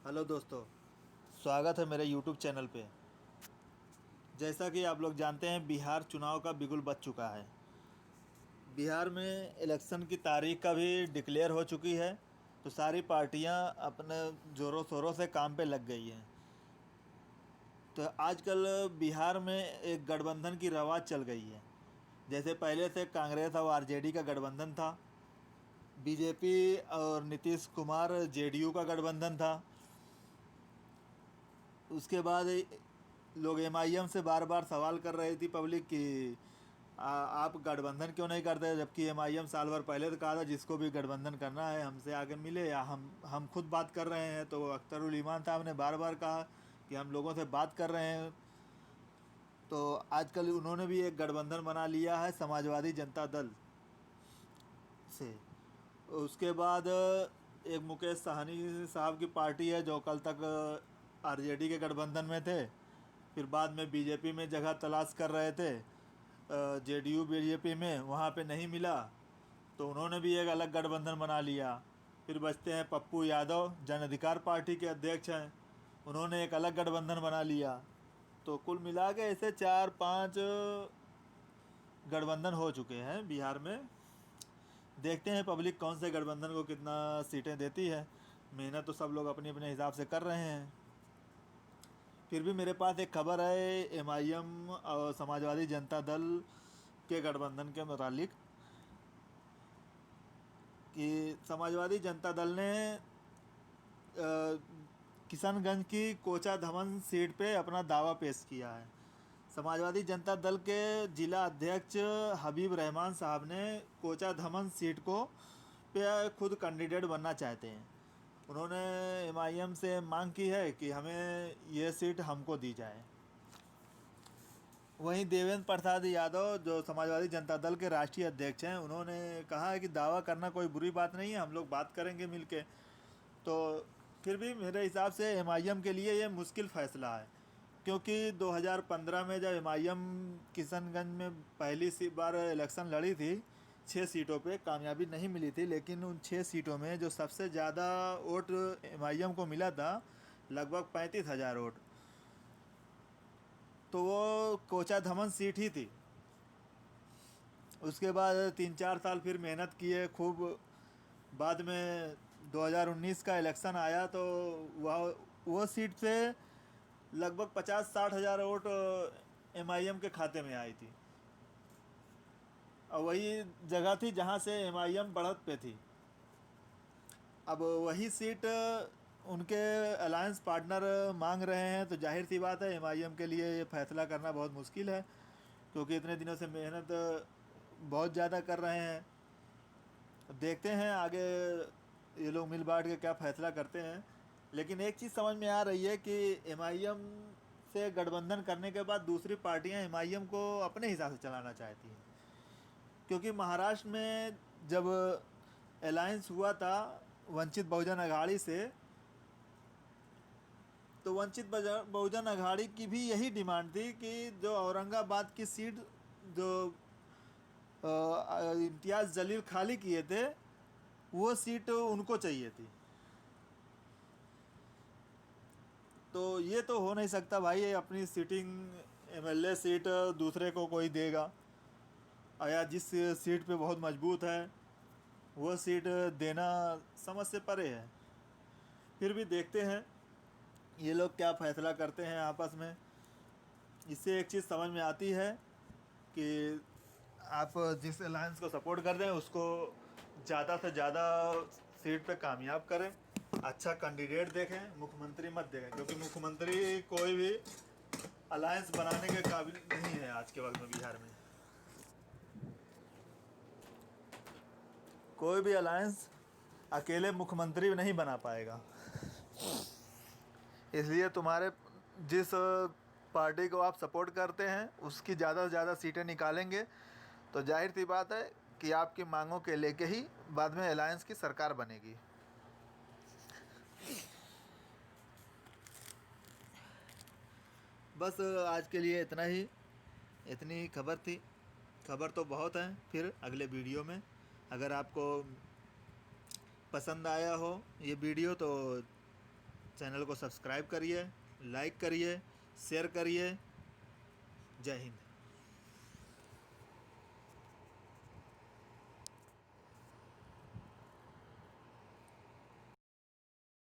Hello दोस्तों, स्वागत है मेरे यूट्यूब चैनल पे। जैसा कि आप लोग जानते हैं, बिहार चुनाव का बिगुल बज चुका है। बिहार में इलेक्शन की तारीख का भी डिक्लेयर हो चुकी है, तो सारी पार्टियां अपने ज़ोरों शोरों से काम पे लग गई हैं। तो आजकल बिहार में एक गठबंधन की रवाज चल गई है। जैसे पहले से कांग्रेस और आरजेडी का गठबंधन था, बीजेपी और नीतीश कुमार जेडीयू का गठबंधन था। उसके बाद लोग एमआईएम से बार बार सवाल कर रही थी पब्लिक कि आप गठबंधन क्यों नहीं करते, जबकि एमआईएम साल भर पहले तो कहा था जिसको भी गठबंधन करना है हमसे आगे मिले या हम खुद बात कर रहे हैं। तो अख्तरुल ईमान साहब ने बार बार कहा कि हम लोगों से बात कर रहे हैं। तो आजकल उन्होंने भी एक गठबंधन बना लिया है समाजवादी जनता दल से। उसके बाद एक मुकेश सहनी साहब की पार्टी है जो कल तक आरजेडी के गठबंधन में थे, फिर बाद में बीजेपी में जगह तलाश कर रहे थे, जेडीयू बीजेपी में, वहाँ पे नहीं मिला तो उन्होंने भी एक अलग गठबंधन बना लिया। फिर बचते हैं पप्पू यादव, जन अधिकार पार्टी के अध्यक्ष हैं, उन्होंने एक अलग गठबंधन बना लिया। तो कुल मिला के ऐसे 4-5 गठबंधन हो चुके हैं बिहार में। देखते हैं पब्लिक कौन से गठबंधन को कितना सीटें देती है। मेहनत तो सब लोग अपने अपने हिसाब से कर रहे हैं। फिर भी मेरे पास एक खबर है एमआईएम और समाजवादी जनता दल के गठबंधन के मुतालिक कि समाजवादी जनता दल ने किशनगंज की कोचा धमन सीट पे अपना दावा पेश किया है। समाजवादी जनता दल के जिला अध्यक्ष हबीब रहमान साहब ने कोचा धमन सीट को पे खुद कैंडिडेट बनना चाहते हैं। उन्होंने एमआईएम से मांग की है कि हमें ये सीट हमको दी जाए। वहीं देवेंद्र प्रसाद यादव जो समाजवादी जनता दल के राष्ट्रीय अध्यक्ष हैं, उन्होंने कहा है कि दावा करना कोई बुरी बात नहीं है, हम लोग बात करेंगे मिलके। तो फिर भी मेरे हिसाब से एमआईएम के लिए ये मुश्किल फ़ैसला है, क्योंकि 2015 में जब एमआईएम किशनगंज में पहली सी बार इलेक्शन लड़ी थी, 6 सीटों पे कामयाबी नहीं मिली थी, लेकिन उन 6 सीटों में जो सबसे ज़्यादा वोट एमआईएम को मिला था, लगभग 35,000 वोट, तो वो कोचा धमन सीट ही थी। उसके बाद 3-4 साल फिर मेहनत किए खूब। बाद में 2019 का इलेक्शन आया तो वह वो सीट से लगभग 50-60 हज़ार वोट एमआईएम के खाते में आई थी, और वही जगह थी जहां से एमआईएम बढ़त पे थी। अब वही सीट उनके अलायंस पार्टनर मांग रहे हैं, तो जाहिर सी बात है एमआईएम के लिए ये फैसला करना बहुत मुश्किल है, क्योंकि इतने दिनों से मेहनत बहुत ज़्यादा कर रहे हैं। देखते हैं आगे ये लोग मिल बांट के क्या फ़ैसला करते हैं। लेकिन एक चीज़ समझ में आ रही है कि एमआईएम से गठबंधन करने के बाद दूसरी पार्टियां एमआईएम को अपने हिसाब से चलाना चाहती हैं, क्योंकि महाराष्ट्र में जब अलायंस हुआ था वंचित बहुजन अघाड़ी से, तो वंचित बहुजन अघाड़ी की भी यही डिमांड थी कि जो औरंगाबाद की सीट जो इम्तियाज़ जलील खाली किए थे, वो सीट उनको चाहिए थी। तो ये तो हो नहीं सकता भाई, ये अपनी सीटिंग एमएलए सीट दूसरे को कोई देगा, या जिस सीट पे बहुत मजबूत है वो सीट देना समझ से परे है। फिर भी देखते हैं ये लोग क्या फ़ैसला करते हैं आपस में। इससे एक चीज़ समझ में आती है कि आप जिस अलायंस को सपोर्ट कर रहे हैं उसको ज़्यादा से ज़्यादा सीट पे कामयाब करें, अच्छा कैंडिडेट देखें, मुख्यमंत्री मत देखें, क्योंकि मुख्यमंत्री कोई भी अलायंस बनाने के काबिल नहीं है आज के वक्त में। बिहार में कोई भी अलायंस अकेले मुख्यमंत्री नहीं बना पाएगा। इसलिए तुम्हारे जिस पार्टी को आप सपोर्ट करते हैं उसकी ज़्यादा से ज़्यादा सीटें निकालेंगे तो जाहिर सी बात है कि आपकी मांगों के लेके ही बाद में अलायंस की सरकार बनेगी। बस आज के लिए इतना ही, इतनी खबर थी। खबर तो बहुत है, फिर अगले वीडियो में। अगर आपको पसंद आया हो ये वीडियो तो चैनल को सब्सक्राइब करिए, लाइक करिए, शेयर करिए। जय हिंद।